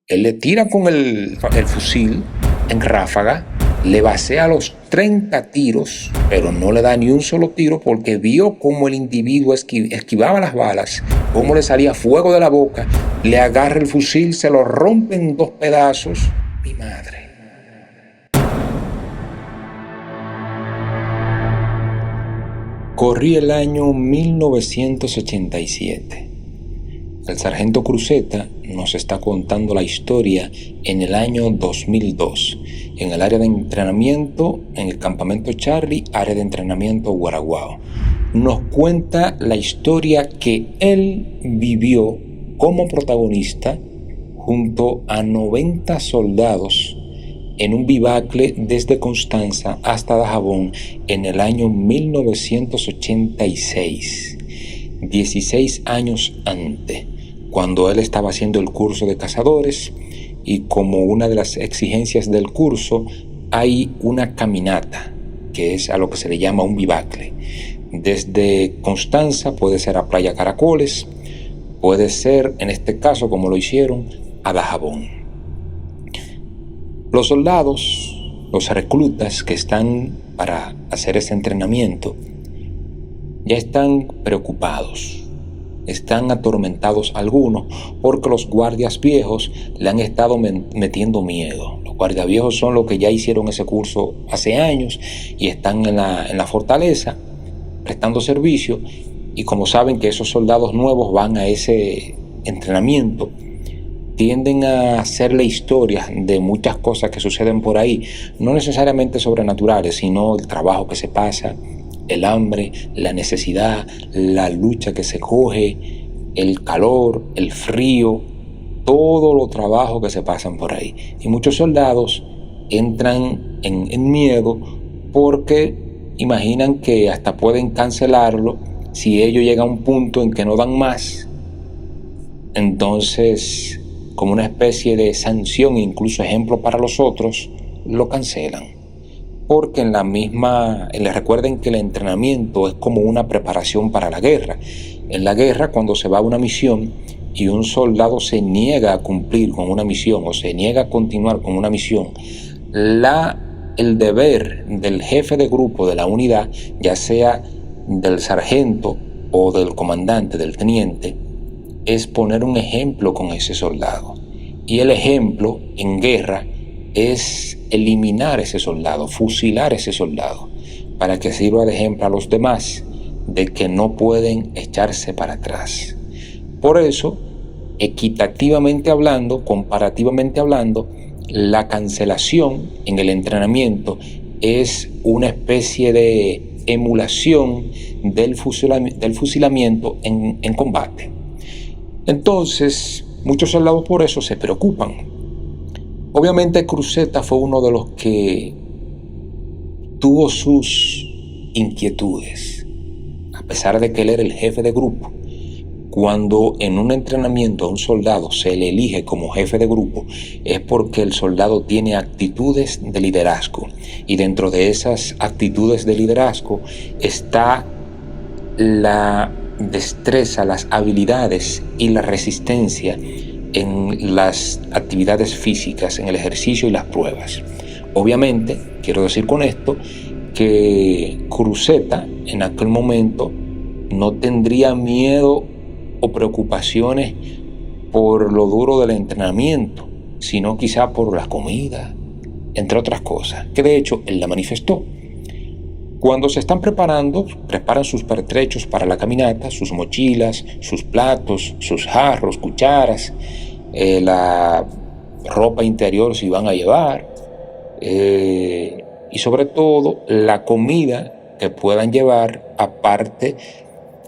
Él le tira con el fusil en ráfaga, le basea los 30 tiros, pero no le da ni un solo tiro porque vio cómo el individuo esquivaba las balas, cómo le salía fuego de la boca, le agarra el fusil, se lo rompe en 2 pedazos. Mi madre. Corría el año 1987. El sargento Cruzeta nos está contando la historia en el año 2002, en el área de entrenamiento, en el campamento Charlie, área de entrenamiento Guaraguao. Nos cuenta la historia que él vivió como protagonista junto a 90 soldados en un bivacle desde Constanza hasta Dajabón en el año 1986, 16 años antes, cuando él estaba haciendo el curso de cazadores, y como una de las exigencias del curso hay una caminata, que es a lo que se le llama un bivacle. Desde Constanza puede ser a Playa Caracoles, puede ser, en este caso como lo hicieron, a Dajabón. Los soldados, los reclutas que están para hacer ese entrenamiento, ya están preocupados. Están atormentados algunos porque los guardias viejos le han estado metiendo miedo. Los guardias viejos son los que ya hicieron ese curso hace años y están en la fortaleza prestando servicio, y como saben que esos soldados nuevos van a ese entrenamiento, tienden a hacerle historias de muchas cosas que suceden por ahí, no necesariamente sobrenaturales, sino el trabajo que se pasa, el hambre, la necesidad, la lucha que se coge, el calor, el frío, todos los trabajos que se pasan por ahí. Y muchos soldados entran en miedo porque imaginan que hasta pueden cancelarlo si ellos llegan a un punto en que no dan más. Entonces, como una especie de sanción, incluso ejemplo para los otros, lo cancelan. Porque les recuerden que el entrenamiento es como una preparación para la guerra. En la guerra, cuando se va a una misión y un soldado se niega a cumplir con una misión o se niega a continuar con una misión, el deber del jefe de grupo de la unidad, ya sea del sargento o del comandante, del teniente, es poner un ejemplo con ese soldado. Y el ejemplo en guerra es eliminar ese soldado, fusilar ese soldado, para que sirva de ejemplo a los demás de que no pueden echarse para atrás. Por eso, equitativamente hablando, comparativamente hablando, la cancelación en el entrenamiento es una especie de emulación del fusilamiento en combate. Entonces, muchos soldados por eso se preocupan. Obviamente Cruzeta fue uno de los que tuvo sus inquietudes, a pesar de que él era el jefe de grupo. Cuando en un entrenamiento a un soldado se le elige como jefe de grupo, es porque el soldado tiene actitudes de liderazgo, y dentro de esas actitudes de liderazgo está la destreza, las habilidades y la resistencia en las actividades físicas, en el ejercicio y las pruebas. Obviamente, quiero decir con esto que Cruzeta en aquel momento no tendría miedo o preocupaciones por lo duro del entrenamiento, sino quizá por la comida, entre otras cosas, que de hecho él la manifestó. Cuando se están preparan sus pertrechos para la caminata, sus mochilas, sus platos, sus jarros, cucharas, la ropa interior si van a llevar, y sobre todo la comida que puedan llevar, aparte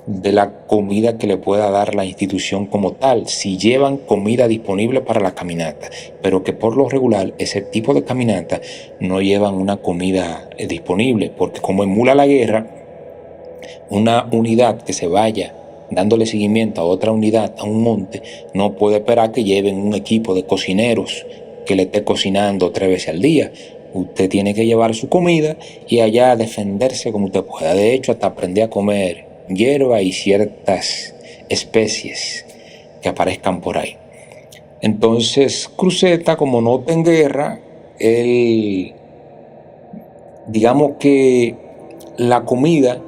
de la comida que le pueda dar la institución como tal, si llevan comida disponible para la caminata, pero que por lo regular ese tipo de caminata no llevan una comida disponible, porque como emula la guerra, una unidad que se vaya dándole seguimiento a otra unidad, a un monte, no puede esperar que lleven un equipo de cocineros que le esté cocinando 3 veces al día. Usted tiene que llevar su comida y allá defenderse como usted pueda. De hecho, hasta aprender a comer hierba y ciertas especies que aparezcan por ahí. Entonces Cruzeta, como no está en guerra, él, digamos que la comida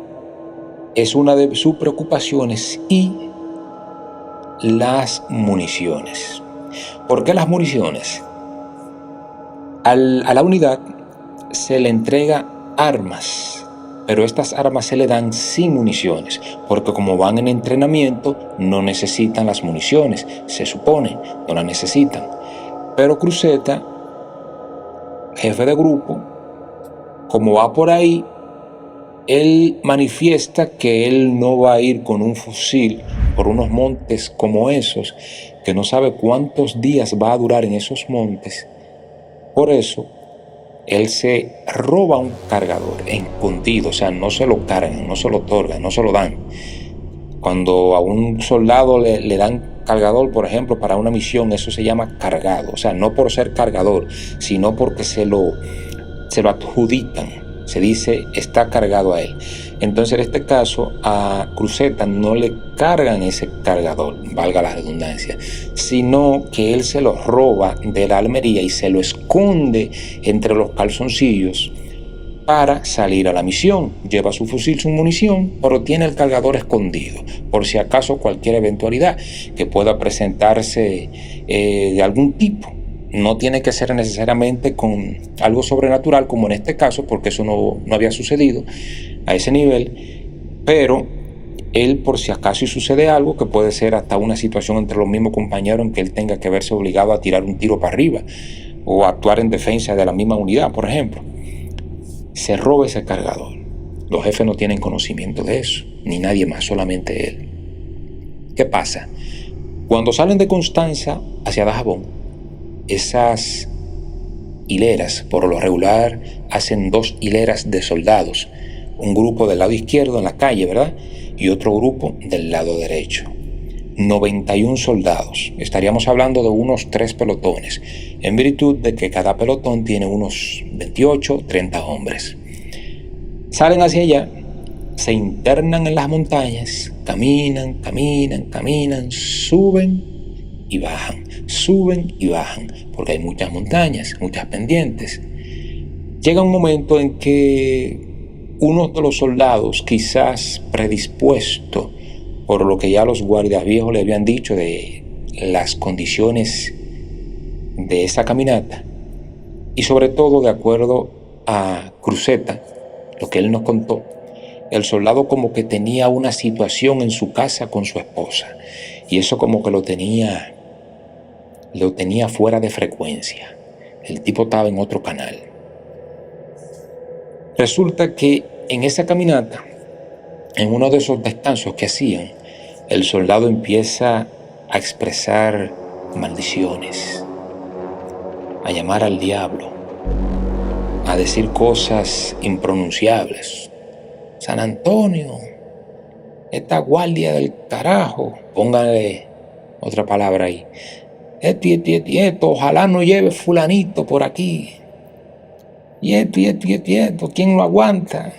es una de sus preocupaciones y las municiones. ¿Por qué las municiones? A la unidad se le entrega armas, pero estas armas se le dan sin municiones, porque como van en entrenamiento no necesitan las municiones, se supone, no las necesitan. Pero Cruzeta, jefe de grupo, como va por ahí, él manifiesta que él no va a ir con un fusil por unos montes como esos, que no sabe cuántos días va a durar en esos montes. Por eso, él se roba un cargador escondido, o sea, no se lo cargan, no se lo otorgan, no se lo dan. Cuando a un soldado le dan cargador, por ejemplo, para una misión, eso se llama cargado, o sea, no por ser cargador, sino porque se lo adjudican. Se dice, está cargado a él. Entonces, en este caso, a Cruzeta no le cargan ese cargador, valga la redundancia, sino que él se lo roba de la almería y se lo esconde entre los calzoncillos para salir a la misión. Lleva su fusil, su munición, pero tiene el cargador escondido, por si acaso cualquier eventualidad que pueda presentarse de algún tipo. No tiene que ser necesariamente con algo sobrenatural, como en este caso, porque eso no había sucedido a ese nivel, pero él, por si acaso y sucede algo, que puede ser hasta una situación entre los mismos compañeros en que él tenga que verse obligado a tirar un tiro para arriba o a actuar en defensa de la misma unidad, por ejemplo, se roba ese cargador. Los jefes no tienen conocimiento de eso, ni nadie más, solamente él. ¿Qué pasa? Cuando salen de Constanza hacia Dajabón, esas hileras, por lo regular, hacen 2 hileras de soldados. Un grupo del lado izquierdo en la calle, ¿verdad? Y otro grupo del lado derecho. 91 soldados. Estaríamos hablando de unos 3 pelotones, en virtud de que cada pelotón tiene unos 28, 30 hombres. Salen hacia allá, se internan en las montañas, caminan, suben y bajan, porque hay muchas montañas, muchas pendientes. Llega un momento en que uno de los soldados, quizás predispuesto por lo que ya los guardias viejos le habían dicho de las condiciones de esa caminata, y sobre todo de acuerdo a Cruzeta, lo que él nos contó, el soldado como que tenía una situación en su casa con su esposa, y eso como que lo tenía fuera de frecuencia. El tipo estaba en otro canal. Resulta que en esa caminata, en uno de esos descansos que hacían, el soldado empieza a expresar maldiciones, a llamar al diablo, a decir cosas impronunciables. San Antonio, esta guardia del carajo, póngale otra palabra ahí. Esto, ojalá no lleve fulanito por aquí. Y esto, ¿quién lo aguanta?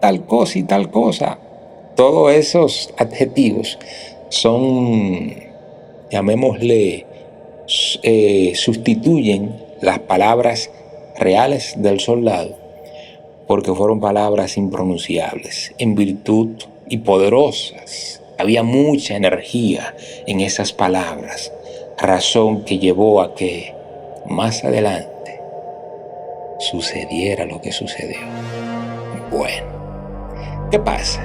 Tal cosa y tal cosa. Todos esos adjetivos son, llamémosle, sustituyen las palabras reales del soldado, porque fueron palabras impronunciables, en virtud y poderosas. Había mucha energía en esas palabras, razón que llevó a que más adelante sucediera lo que sucedió. Bueno, ¿qué pasa?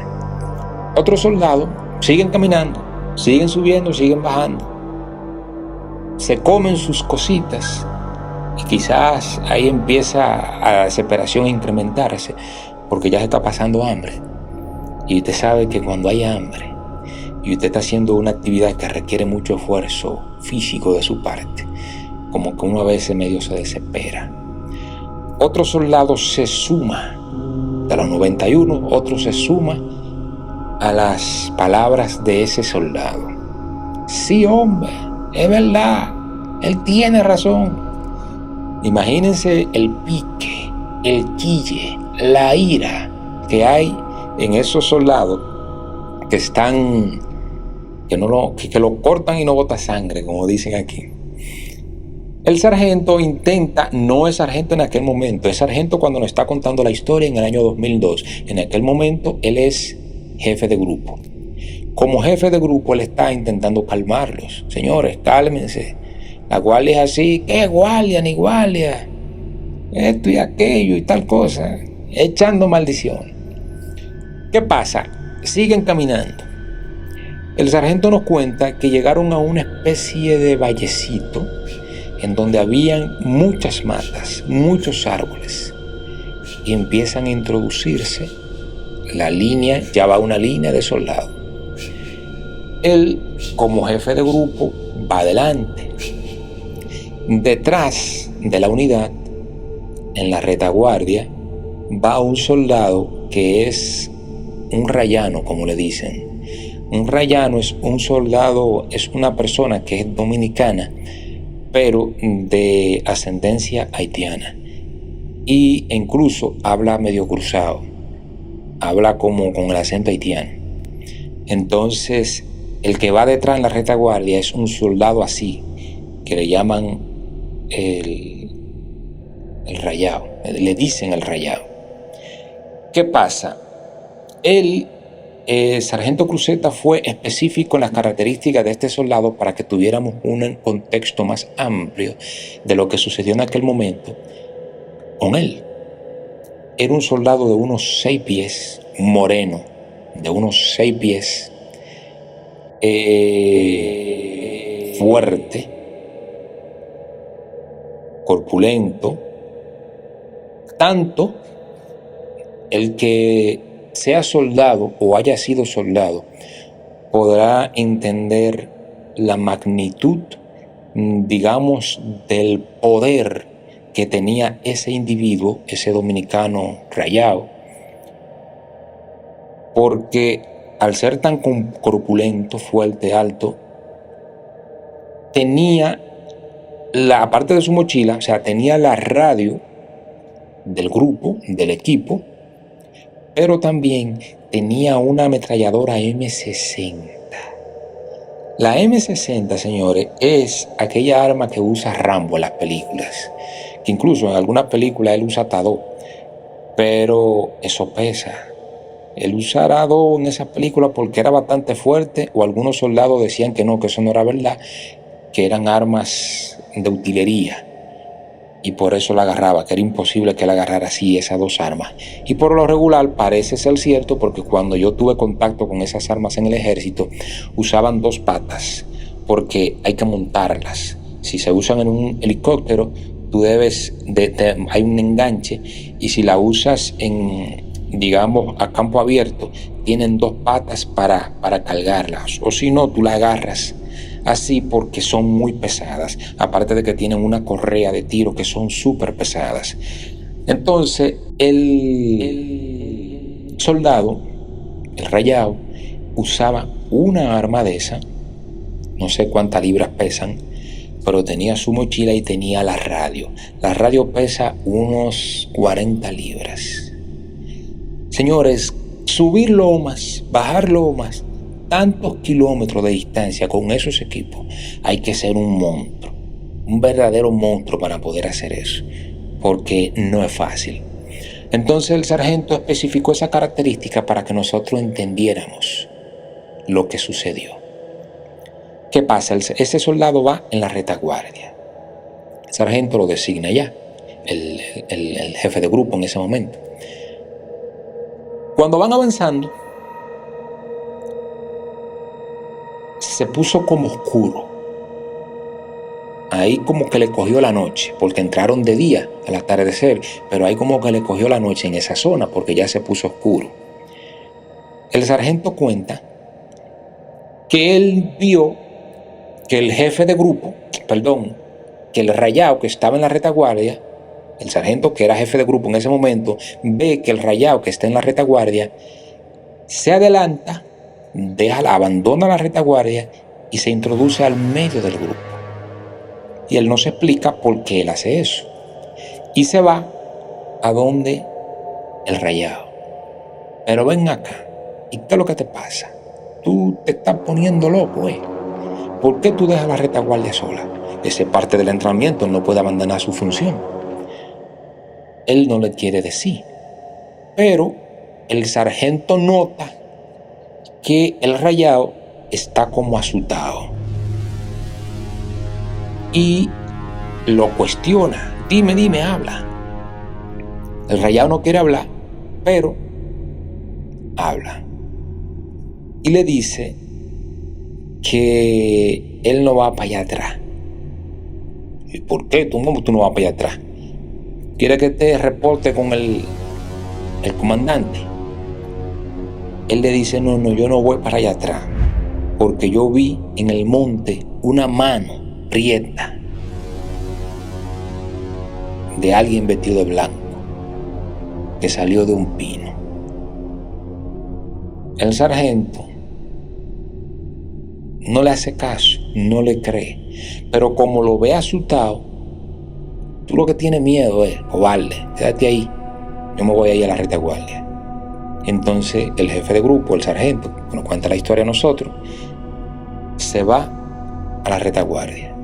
Otros soldados siguen caminando, siguen subiendo, siguen bajando, se comen sus cositas y quizás ahí empieza la desesperación a incrementarse porque ya se está pasando hambre. Y usted sabe que cuando hay hambre y usted está haciendo una actividad que requiere mucho esfuerzo físico de su parte, como que uno a veces medio se desespera. Otro soldado se suma, de los 91, otro se suma a las palabras de ese soldado. Sí, hombre, es verdad, él tiene razón. Imagínense el pique, el quille, la ira que hay en esos soldados que están, que lo cortan y no bota sangre, como dicen aquí. El sargento intenta, no es sargento en aquel momento, es sargento cuando nos está contando la historia en el año 2002. En aquel momento él es jefe de grupo. Como jefe de grupo él está intentando calmarlos. Señores, cálmense. La guardia es así, ¿qué guardia ni guardia? Esto y aquello y tal cosa, echando maldición. ¿Qué pasa? Siguen caminando. El sargento nos cuenta que llegaron a una especie de vallecito en donde habían muchas matas, muchos árboles, y empiezan a introducirse la línea, ya va una línea de soldados. Él, como jefe de grupo, va adelante. Detrás de la unidad, en la retaguardia, va un soldado que es un rayano, como le dicen. Un rayano es un soldado, es una persona que es dominicana, pero de ascendencia haitiana, y incluso habla medio cruzado, habla como con el acento haitiano. Entonces el que va detrás en la retaguardia es un soldado así, que le llaman el rayado, le dicen el rayado. ¿Qué pasa? El sargento Cruzeta fue específico en las características de este soldado para que tuviéramos un contexto más amplio de lo que sucedió en aquel momento con él. Era un soldado de unos 6 pies, moreno, de unos 6 pies, fuerte, corpulento. Tanto el que sea soldado o haya sido soldado podrá entender la magnitud, digamos, del poder que tenía ese individuo, ese dominicano rayado, porque al ser tan corpulento, fuerte, alto, tenía la parte de su mochila, o sea, tenía la radio del grupo, del equipo, pero también tenía una ametralladora M60. La M60, señores, es aquella arma que usa Rambo en las películas, que incluso en algunas películas él usa hasta 2, pero eso pesa. Él usará 2 en esa película porque era bastante fuerte, o algunos soldados decían que no, que eso no era verdad, que eran armas de utilería, y por eso la agarraba, que era imposible que la agarrara así esas 2 armas. Y por lo regular parece ser cierto, porque cuando yo tuve contacto con esas armas en el ejército, usaban 2 patas, porque hay que montarlas. Si se usan en un helicóptero, tú debes, hay un enganche, y si la usas en, digamos, a campo abierto, tienen 2 patas para cargarlas, o si no, tú la agarras así porque son muy pesadas, aparte de que tienen una correa de tiro que son súper pesadas. Entonces el soldado, el rayado, usaba una arma de esa, no sé cuántas libras pesan, pero tenía su mochila y tenía la radio. La radio pesa unos 40 libras. Señores, subir lomas, bajar lomas, tantos kilómetros de distancia con esos equipos, hay que ser un monstruo, un verdadero monstruo para poder hacer eso, porque no es fácil. Entonces el sargento especificó esa característica para que nosotros entendiéramos lo que sucedió. ¿Qué pasa? Ese soldado va en la retaguardia. El sargento lo designa ya, el jefe de grupo en ese momento. Cuando van avanzando, se puso como oscuro. Ahí como que le cogió la noche, porque entraron de día al atardecer, pero ahí como que le cogió la noche en esa zona, porque ya se puso oscuro. El sargento cuenta que él vio que el jefe de grupo, que el rayado que estaba en la retaguardia, el sargento que era jefe de grupo en ese momento, ve que el rayado que está en la retaguardia se adelanta, abandona la retaguardia y se introduce al medio del grupo. Y él no se explica por qué él hace eso. Y se va a donde el rayado. Pero ven acá, ¿y qué es lo que te pasa? Tú te estás poniendo loco, ¿eh? ¿Por qué tú dejas la retaguardia sola? esa parte del entrenamiento, él no puede abandonar su función. Él no le quiere decir. Pero el sargento nota que el rayado está como asustado y lo cuestiona. Dime, habla. El rayado no quiere hablar, pero habla. Y le dice que él no va para allá atrás. ¿Y por qué? ¿Cómo tú no vas para allá atrás? ¿Quiere que te reporte con el comandante? Él le dice, no, yo no voy para allá atrás, porque yo vi en el monte una mano prieta de alguien vestido de blanco que salió de un pino. El sargento no le hace caso, no le cree, pero como lo ve asustado, tú lo que tienes miedo es, cobarde, quédate ahí, yo me voy a ir a la retaguardia. Entonces el jefe de grupo, el sargento, que nos cuenta la historia a nosotros, se va a la retaguardia.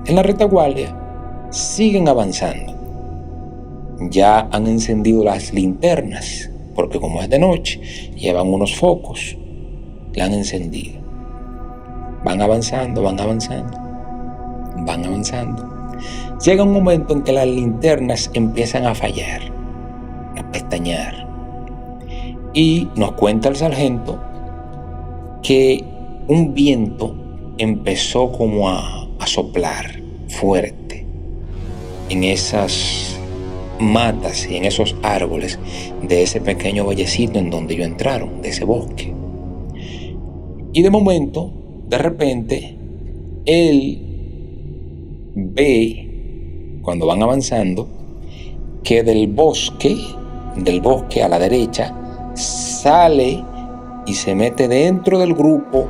En la retaguardia siguen avanzando. Ya han encendido las linternas, porque como es de noche, llevan unos focos, la han encendido. Van avanzando. Llega un momento en que las linternas empiezan a fallar, a pestañear. Y nos cuenta el sargento que un viento empezó como a soplar fuerte en esas matas y en esos árboles de ese pequeño vallecito en donde ellos entraron, de ese bosque. Y de momento, de repente, él ve, cuando van avanzando, que del bosque a la derecha, sale y se mete dentro del grupo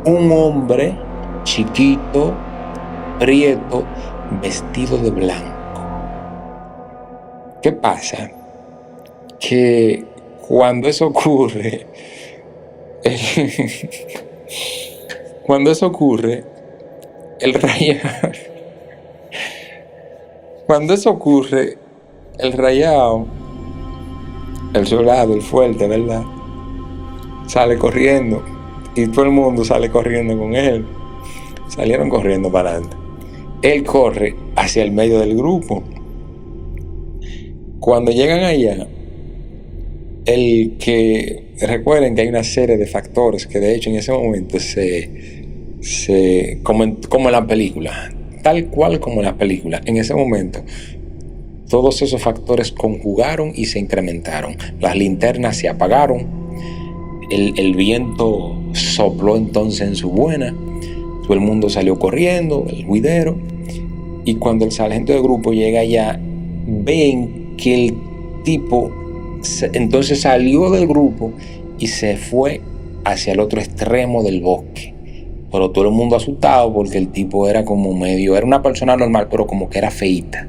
un hombre chiquito, prieto, vestido de blanco. ¿Qué pasa? Que cuando eso ocurre, el rayado, el soldado, el fuerte, ¿verdad?, sale corriendo y todo el mundo sale corriendo con él. Salieron corriendo para adelante. Él corre hacia el medio del grupo. Cuando llegan allá, recuerden que hay una serie de factores que de hecho en ese momento como en la película, tal cual como en la película, en ese momento todos esos factores conjugaron y se incrementaron. Las linternas se apagaron, el viento sopló entonces en su buena, todo el mundo salió corriendo, el juidero, y cuando el sargento de grupo llega allá, ven que el tipo entonces salió del grupo y se fue hacia el otro extremo del bosque. Pero todo el mundo asustado porque el tipo era como era una persona normal, pero como que era feíta.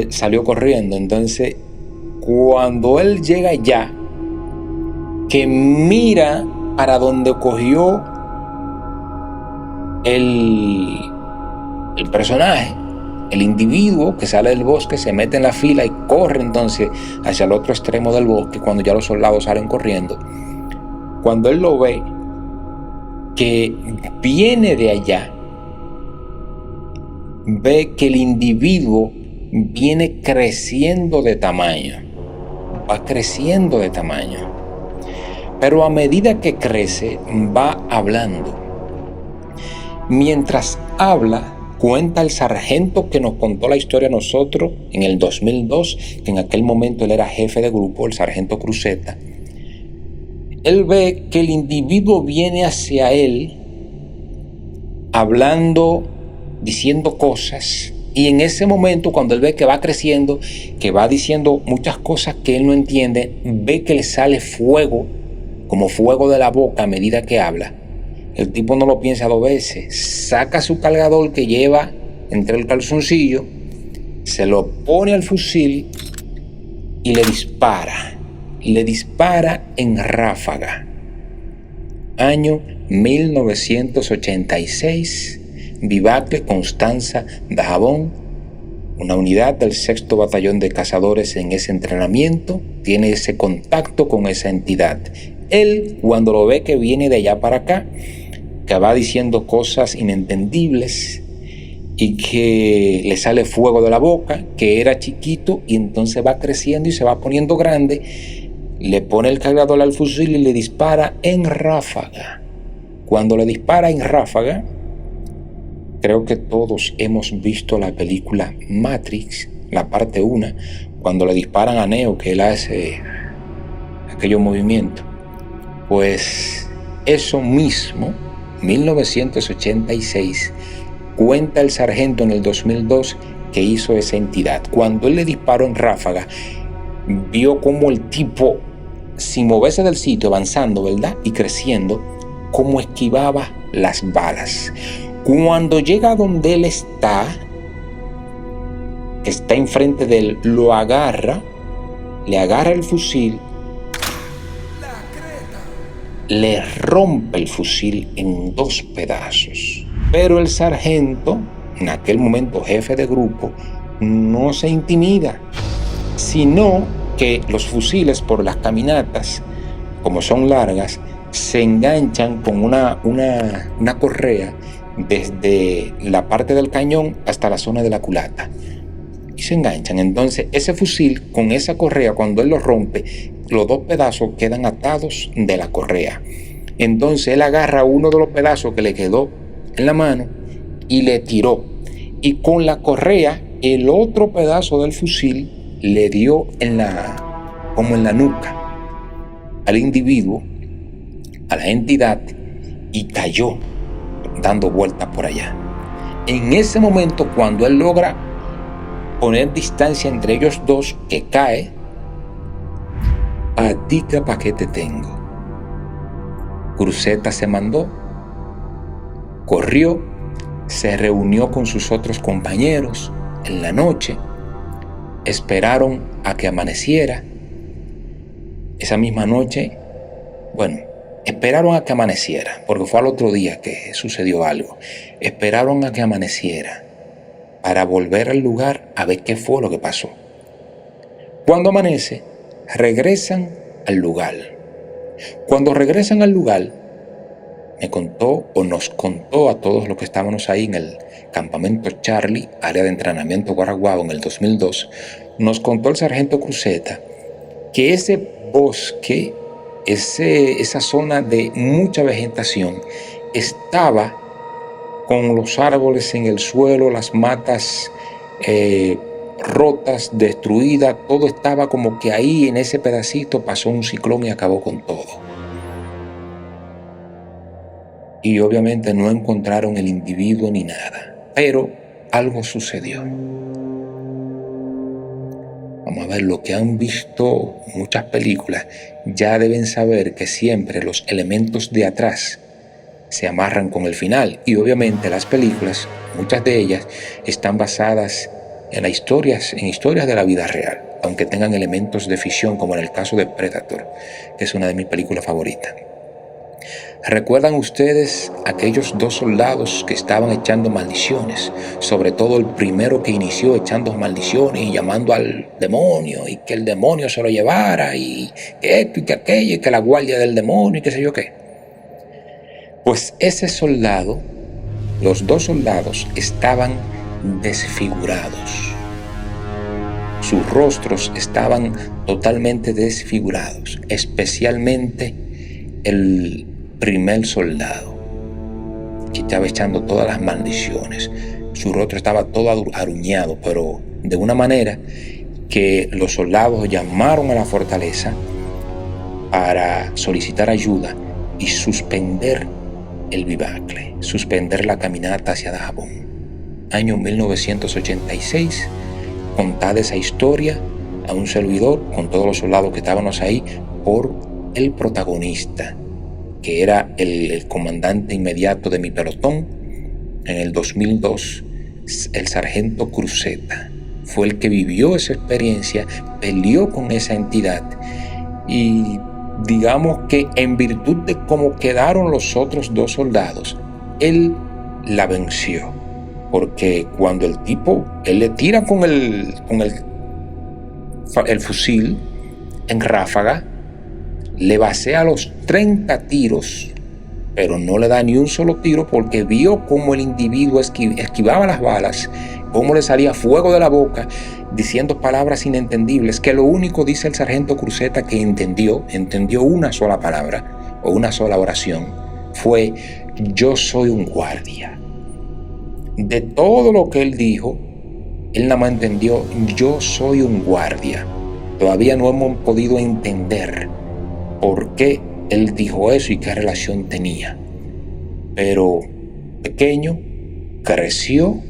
Salió corriendo. Entonces, cuando él llega allá, que mira para donde cogió el personaje, el individuo que sale del bosque, se mete en la fila y corre entonces hacia el otro extremo del bosque cuando ya los soldados salen corriendo. Cuando él lo ve, que viene de allá, ve que el individuo viene creciendo de tamaño, va creciendo de tamaño, pero a medida que crece va hablando. Mientras habla, cuenta el sargento que nos contó la historia a nosotros en el 2002, que en aquel momento él era jefe de grupo, el sargento Cruzeta. Él ve que el individuo viene hacia él hablando, diciendo cosas, y en ese momento cuando él ve que va creciendo, que va diciendo muchas cosas que él no entiende, ve que le sale fuego, como fuego de la boca a medida que habla. El tipo no lo piensa dos veces, saca su cargador que lleva entre el calzoncillo, se lo pone al fusil y le dispara en ráfaga. Año 1986, Vivacle Constanza Dajabón, una unidad del 6º Batallón de Cazadores en ese entrenamiento, tiene ese contacto con esa entidad. Él, cuando lo ve que viene de allá para acá, que va diciendo cosas inentendibles y que le sale fuego de la boca, que era chiquito y entonces va creciendo y se va poniendo grande, le pone el cargador al fusil y le dispara en ráfaga. Cuando le dispara en ráfaga, creo que todos hemos visto la película Matrix, la parte 1, cuando le disparan a Neo, que él hace aquellos movimientos. Pues eso mismo, 1986, cuenta el sargento en el 2002 que hizo esa entidad. Cuando él le disparó en ráfaga, vio como el tipo, sin moverse del sitio, avanzando, ¿verdad? Y creciendo, cómo esquivaba las balas. Cuando llega a donde él está, que está enfrente de él, lo agarra, le agarra el fusil, le rompe el fusil en 2 pedazos. Pero el sargento, en aquel momento jefe de grupo, no se intimida, sino que los fusiles por las caminatas, como son largas, se enganchan con una correa desde la parte del cañón hasta la zona de la culata y se enganchan. Entonces ese fusil con esa correa, cuando él lo rompe, los 2 pedazos quedan atados de la correa. Entonces él agarra uno de los pedazos que le quedó en la mano y le tiró, y con la correa el otro pedazo del fusil le dio como en la nuca al individuo, a la entidad, y cayó dando vueltas por allá. En ese momento, cuando él logra poner distancia entre ellos dos, que cae, patica pa' que te tengo. Cruzeta se mandó, corrió, se reunió con sus otros compañeros en la noche, esperaron a que amaneciera. Esa misma noche, esperaron a que amaneciera, porque fue al otro día que sucedió algo. Esperaron a que amaneciera para volver al lugar a ver qué fue lo que pasó. Cuando amanece, regresan al lugar. Cuando regresan al lugar, nos contó a todos los que estábamos ahí en el campamento Charlie, área de entrenamiento Guaraguao, en el 2002, nos contó el sargento Cruzeta que ese bosque, esa zona de mucha vegetación, estaba con los árboles en el suelo, las matas rotas, destruidas, todo estaba como que ahí en ese pedacito pasó un ciclón y acabó con todo. Y obviamente no encontraron el individuo ni nada, pero algo sucedió. Vamos a ver, lo que han visto muchas películas ya deben saber que siempre los elementos de atrás se amarran con el final, y obviamente las películas, muchas de ellas, están basadas en historias de la vida real, aunque tengan elementos de ficción, como en el caso de Predator, que es una de mis películas favoritas. ¿Recuerdan ustedes aquellos 2 soldados que estaban echando maldiciones? Sobre todo el primero, que inició echando maldiciones y llamando al demonio, y que el demonio se lo llevara, y que esto y que aquello, y que la guardia del demonio y qué sé yo qué. Pues ese soldado, los 2 soldados, estaban desfigurados. Sus rostros estaban totalmente desfigurados, especialmente el primer soldado, que estaba echando todas las maldiciones. Su rostro estaba todo aruñado, pero de una manera que los soldados llamaron a la fortaleza para solicitar ayuda y suspender el Vivacle, suspender la caminata hacia Dajabón. Año 1986, contada esa historia a un servidor con todos los soldados que estábamos ahí por el protagonista, que era el comandante inmediato de mi pelotón. En el 2002, el sargento Cruzeta fue el que vivió esa experiencia, peleó con esa entidad, y digamos que en virtud de cómo quedaron los otros 2 soldados, él la venció. Porque cuando él le tira con el fusil en ráfaga, le basea los 30 tiros, pero no le da ni un solo tiro porque vio cómo el individuo esquivaba las balas, cómo le salía fuego de la boca, diciendo palabras inentendibles, que lo único, dice el sargento Cruzeta, que entendió una sola palabra o una sola oración, fue: yo soy un guardia. De todo lo que él dijo, él nada más entendió: yo soy un guardia. Todavía no hemos podido entender por qué él dijo eso y qué relación tenía. Pero pequeño, creció.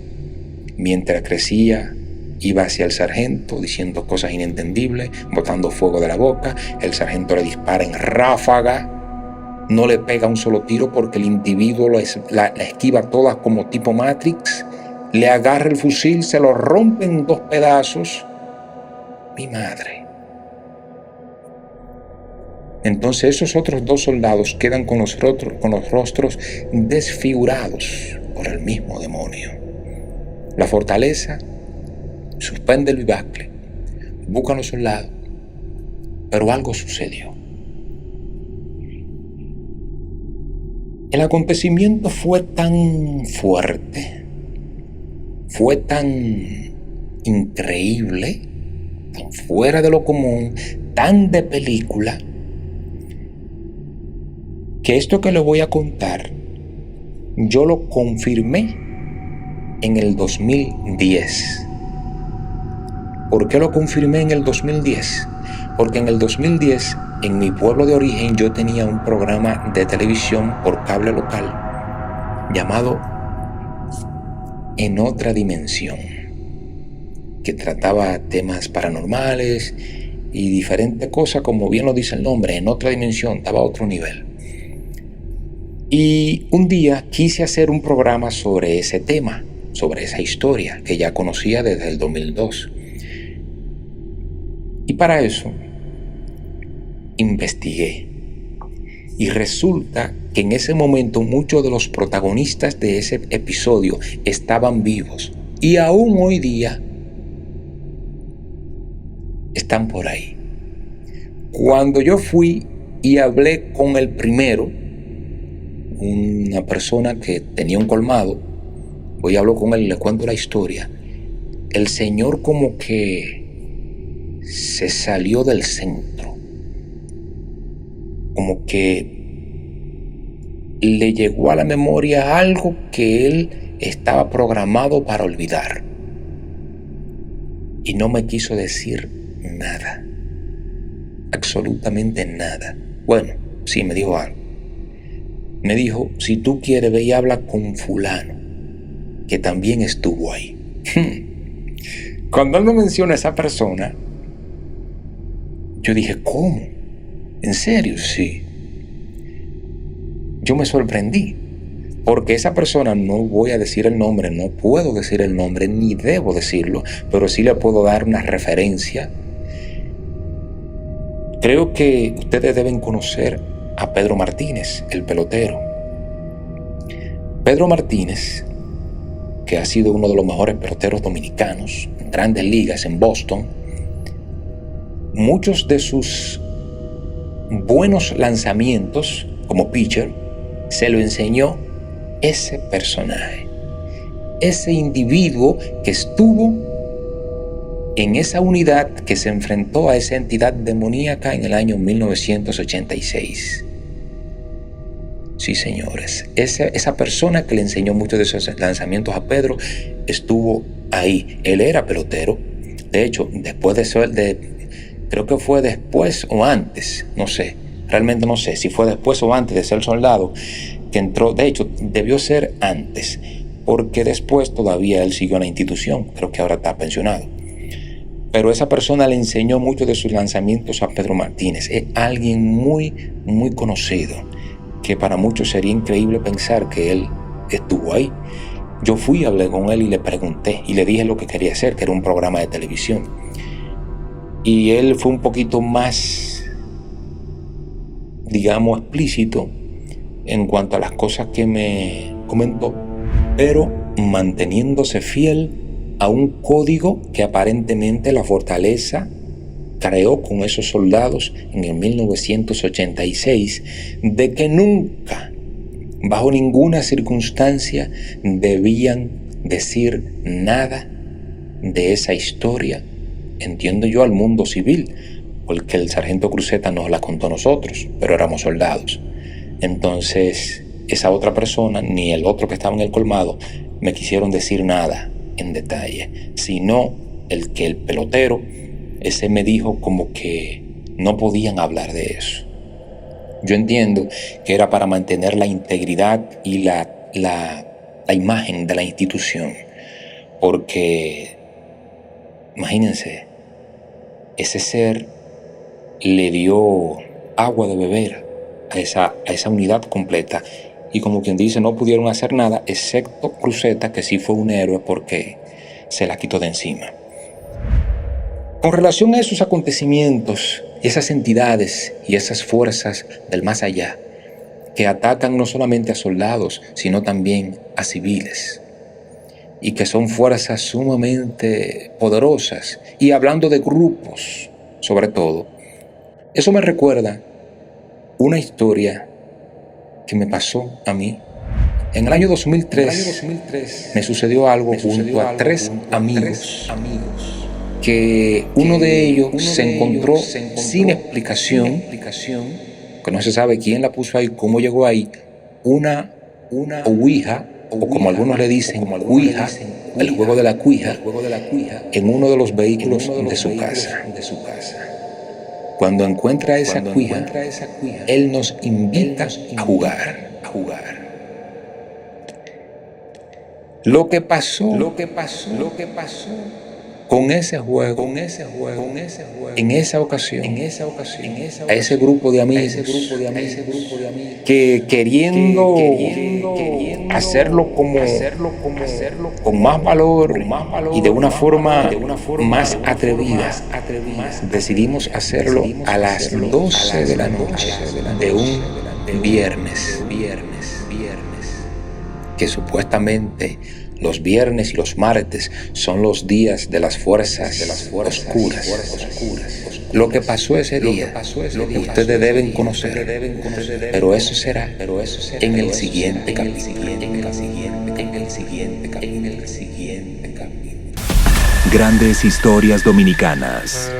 Mientras crecía, iba hacia el sargento diciendo cosas inentendibles, botando fuego de la boca. El sargento le dispara en ráfaga. No le pega un solo tiro porque el individuo la esquiva todas como tipo Matrix. Le agarra el fusil, se lo rompe en 2 pedazos. Mi madre. Entonces esos otros 2 soldados quedan con los rostros desfigurados por el mismo demonio. La fortaleza suspende el vivacle, buscan los soldados, pero algo sucedió. El acontecimiento fue tan fuerte, fue tan increíble, tan fuera de lo común, tan de película, que esto que le voy a contar, yo lo confirmé en el 2010. ¿Por qué lo confirmé en el 2010? Porque en el 2010, en mi pueblo de origen, yo tenía un programa de televisión por cable local llamado En Otra Dimensión, que trataba temas paranormales y diferentes cosas, como bien lo dice el nombre, en otra dimensión, estaba a otro nivel. Y un día quise hacer un programa sobre ese tema, sobre esa historia que ya conocía desde el 2002. Y para eso investigué. Y resulta que en ese momento muchos de los protagonistas de ese episodio estaban vivos. Y aún hoy día están por ahí. Cuando yo fui y hablé con el primero, una persona que tenía un colmado, voy a hablar con él y le cuento la historia. El señor como que se salió del centro, como que le llegó a la memoria algo que él estaba programado para olvidar, y no me quiso decir nada, absolutamente nada. Bueno, sí me dijo algo. Me dijo: si tú quieres, ve y habla con fulano, que también estuvo ahí. Cuando él me menciona a esa persona, yo dije: ¿cómo? ¿En serio? Sí. Yo me sorprendí, porque esa persona, no voy a decir el nombre, no puedo decir el nombre, ni debo decirlo, pero sí le puedo dar una referencia. Creo que ustedes deben conocer a Pedro Martínez, el pelotero. Pedro Martínez, que ha sido uno de los mejores peloteros dominicanos en grandes ligas en Boston, muchos de sus buenos lanzamientos como pitcher se lo enseñó ese personaje, ese individuo que estuvo en esa unidad que se enfrentó a esa entidad demoníaca en el año 1986. Sí, señores, esa persona que le enseñó muchos de esos lanzamientos a Pedro estuvo ahí. Él era pelotero. De hecho, después creo que fue después o antes, no sé, realmente no sé si fue después o antes de ser soldado que entró. De hecho, debió ser antes, porque después todavía él siguió en la institución. Creo que ahora está pensionado. Pero esa persona le enseñó muchos de sus lanzamientos a Pedro Martínez. Es alguien muy, muy conocido, que para muchos sería increíble pensar que él estuvo ahí. Yo fui, hablé con él y le pregunté y le dije lo que quería hacer, que era un programa de televisión. Y él fue un poquito más, digamos, explícito en cuanto a las cosas que me comentó. pero manteniéndose fiel a un código que aparentemente la fortaleza creó con esos soldados en el 1986, de que nunca, bajo ninguna circunstancia, debían decir nada de esa historia, entiendo yo, al mundo civil, porque el sargento Cruzeta nos la contó a nosotros, pero éramos soldados. Entonces, esa otra persona, ni el otro que estaba en el colmado, me quisieron decir nada en detalle, sino el pelotero, ese me dijo como que no podían hablar de eso. Yo entiendo que era para mantener la integridad y la imagen de la institución, porque imagínense, ese ser le dio agua de beber a esa unidad completa, y como quien dice, no pudieron hacer nada, excepto Cruzeta, que sí fue un héroe porque se la quitó de encima. Con relación a esos acontecimientos, esas entidades y esas fuerzas del más allá, que atacan no solamente a soldados, sino también a civiles, y que son fuerzas sumamente poderosas, y hablando de grupos, sobre todo, eso me recuerda una historia que me pasó a mí. En el año 2003, me sucedió algo junto a tres amigos, que uno de ellos se encontró sin explicación, que no se sabe quién la puso ahí, cómo llegó ahí, una ouija, o como algunos le dicen, cuija, el juego de la cuija, en uno de los vehículos de su casa. Cuando encuentra esa cuija, él nos invita a jugar. Lo que pasó con ese juego, en esa ocasión, a ese grupo de amigos, que queriendo hacerlo con más valor y de una forma más atrevida, decidimos hacerlo a las 12 de la noche de un viernes, que supuestamente los viernes y los martes son los días de las fuerzas oscuras. Lo que pasó ese día, ustedes deben conocer, pero eso será en el siguiente capítulo. Grandes historias dominicanas.